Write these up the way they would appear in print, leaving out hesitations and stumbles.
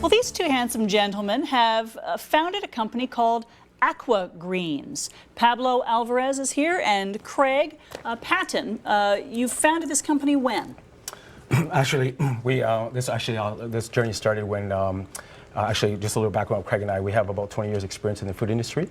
Well, these two handsome gentlemen have founded a company called Aqua Greens. Pablo Alvarez is here, and Craig Patton. You founded this company when? Actually, this journey started when actually, just a little background, Craig and I, we have about 20 years experience in the food industry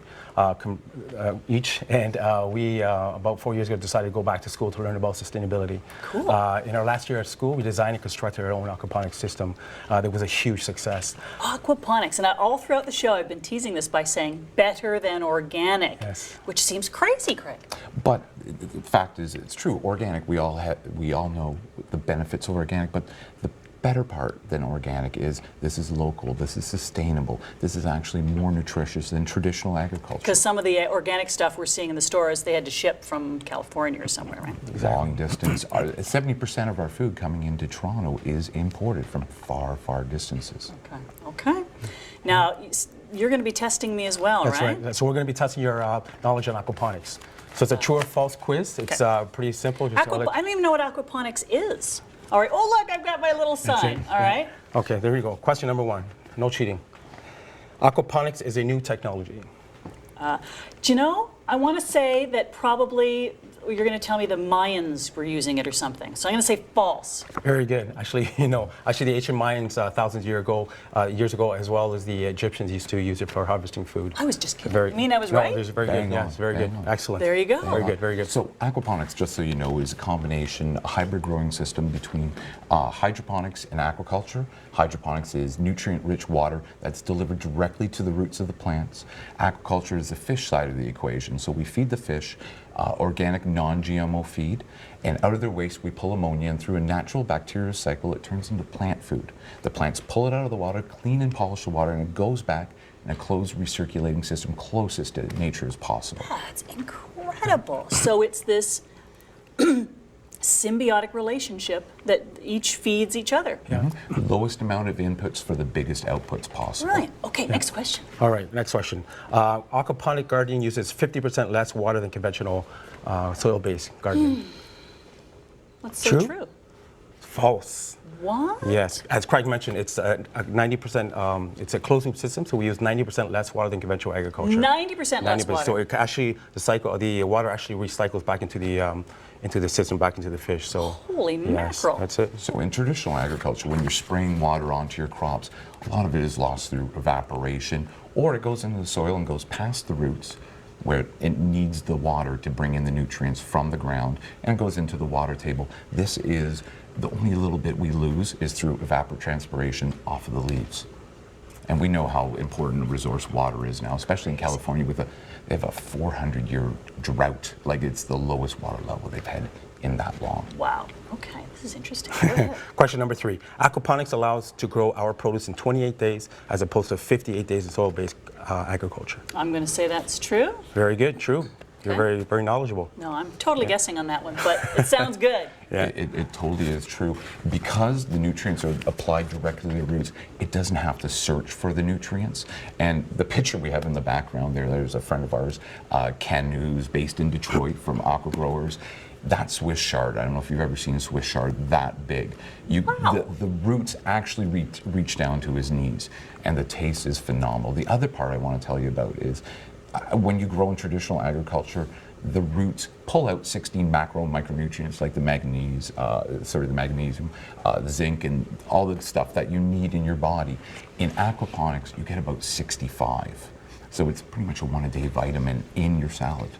each, and we, about 4 years ago, decided to go back to school to learn about sustainability. Cool. In our last year at school, we designed and constructed our own aquaponics system. That was a huge success. Aquaponics, and all throughout the show I've been teasing this by saying better than organic, yes, which seems crazy, Craig. But the fact is, it's true. Organic, we all know the benefits of organic, but the better part than organic is this is local, this is sustainable, this is actually more nutritious than traditional agriculture. Because some of the organic stuff we're seeing in the stores, they had to ship from California or somewhere, right? Exactly. Long distance. 70% of our food coming into Toronto is imported from far, far distances. Okay. Now, you're going to be testing me as well, That's right? right. So we're going to be testing your knowledge on aquaponics. So it's a true or false quiz. It's pretty simple. I don't even know what aquaponics is. All right. Oh, look, I've got my little sign. All right. Okay, there you go. Question number one. No cheating. Aquaponics is a new technology. Do you know, I want to say that probably you're going to tell me the Mayans were using it or something. So I'm going to say false. Very good. Actually, the ancient Mayans, thousands of years ago, as well as the Egyptians used to use it for harvesting food. I was just kidding. You mean I was no, right? There's very good. Yes, very good. Excellent. There you go. Very good. Very good. So aquaponics, just so you know, is a combination, a hybrid growing system between hydroponics and aquaculture. Hydroponics is nutrient-rich water that's delivered directly to the roots of the plants. Aquaculture is the fish side of the equation. So we feed the fish organic, non-GMO feed, and out of their waste we pull ammonia, and through a natural bacterial cycle it turns into plant food. The plants pull it out of the water, clean and polish the water, and it goes back in a closed recirculating system closest to nature as possible. That's incredible. So it's this symbiotic relationship that each feeds each other. Yeah. Lowest amount of inputs for the biggest outputs possible. Right. Okay, next question. All right, next question. Aquaponic gardening uses 50% less water than conventional soil-based gardening. That's so true. False. What? Yes, as Craig mentioned, it's a 90%. It's a closing system, so we use 90% less water than conventional agriculture. 90% less water. So it actually, the water actually recycles back into the system, back into the fish. So holy mackerel! That's it. So in traditional agriculture, when you're spraying water onto your crops, a lot of it is lost through evaporation, or it goes into the soil and goes past the roots, where it needs the water to bring in the nutrients from the ground, and it goes into the water table. This is the only little bit we lose is through evapotranspiration off of the leaves. And we know how important a resource water is now, especially in California they have a 400-year drought. Like, it's the lowest water level they've had in that long. Wow. Okay, this is interesting. Go ahead. Question number 3. Aquaponics allows to grow our produce in 28 days as opposed to 58 days in soil-based agriculture. I'm going to say that's true. Very good. True. You're very, very knowledgeable. No, I'm totally guessing on that one, but it sounds good. Yeah. It totally is true. Because the nutrients are applied directly to the roots, it doesn't have to search for the nutrients. And the picture we have in the background there's a friend of ours, Ken, who's based in Detroit, from Aqua Growers. That Swiss chard, I don't know if you've ever seen a Swiss chard that big. Wow. The roots actually reach down to his knees, and the taste is phenomenal. The other part I want to tell you about is when you grow in traditional agriculture, the roots pull out 16 macro and micronutrients like the manganese, the magnesium, the zinc, and all the stuff that you need in your body. In aquaponics, you get about 65. So it's pretty much a one-a-day vitamin in your salad.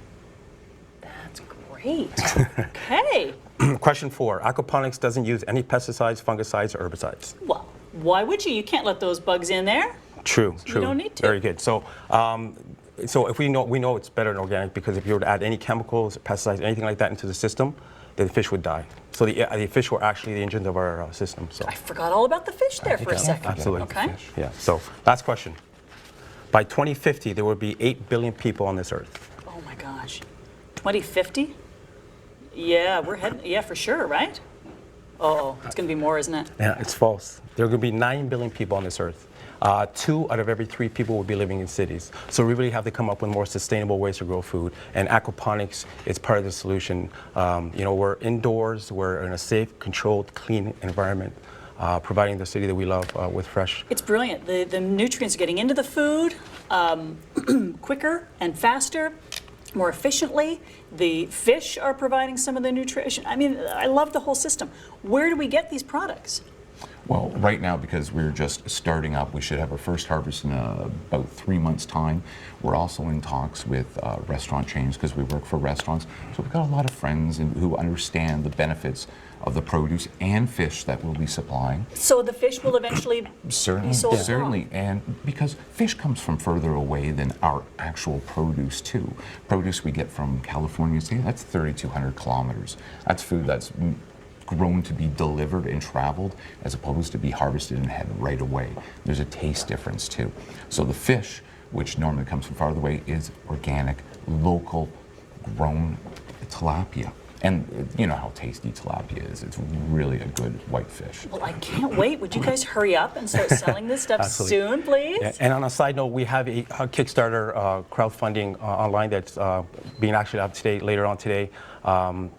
That's great. Okay. Question 4. Aquaponics doesn't use any pesticides, fungicides, or herbicides. Well, why would you? You can't let those bugs in there. True. You don't need to. Very good. So if we know it's better than organic, because if you were to add any chemicals, pesticides, anything like that into the system, then the fish would die. So the fish were actually the engines of our system. So I forgot all about the fish there for a second. Absolutely. Okay. Yeah. So last question. By 2050, there will be 8 billion people on this earth. Oh my gosh. 2050? Yeah, we're heading. Yeah, for sure, right? Oh, it's going to be more, isn't it? Yeah, it's false. There are going to be 9 billion people on this earth. 2 out of every 3 people will be living in cities. So we really have to come up with more sustainable ways to grow food. And aquaponics is part of the solution. We're indoors. We're in a safe, controlled, clean environment. providing the city that we love with fresh. It's brilliant. The nutrients are getting into the food quicker and faster, more efficiently. The fish are providing some of the nutrition. I mean, I love the whole system. Where do we get these products? Well, right now, because we're just starting up, we should have our first harvest in about 3 months' time. We're also in talks with restaurant chains because we work for restaurants. So we've got a lot of friends who understand the benefits of the produce and fish that we'll be supplying. So the fish will eventually be sold along. Certainly, and because fish comes from further away than our actual produce too. Produce we get from California, say that's 3,200 kilometers. That's food that's grown to be delivered and traveled as opposed to be harvested and had right away. There's a taste difference too. So the fish, which normally comes from farther away, is organic, local, grown tilapia. And you know how tasty tilapia is. It's really a good white fish. Well, I can't wait. Would you guys hurry up and start selling this stuff soon, please? Yeah. And on a side note, we have a Kickstarter crowdfunding online that's being actually up today, later on today.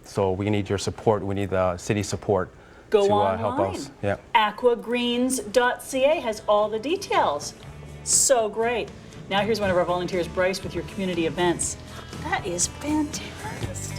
So we need your support. We need the city support Go to online. help us. Yeah. Aquagreens.ca has all the details. So great. Now here's one of our volunteers, Bryce, with your community events. That is fantastic.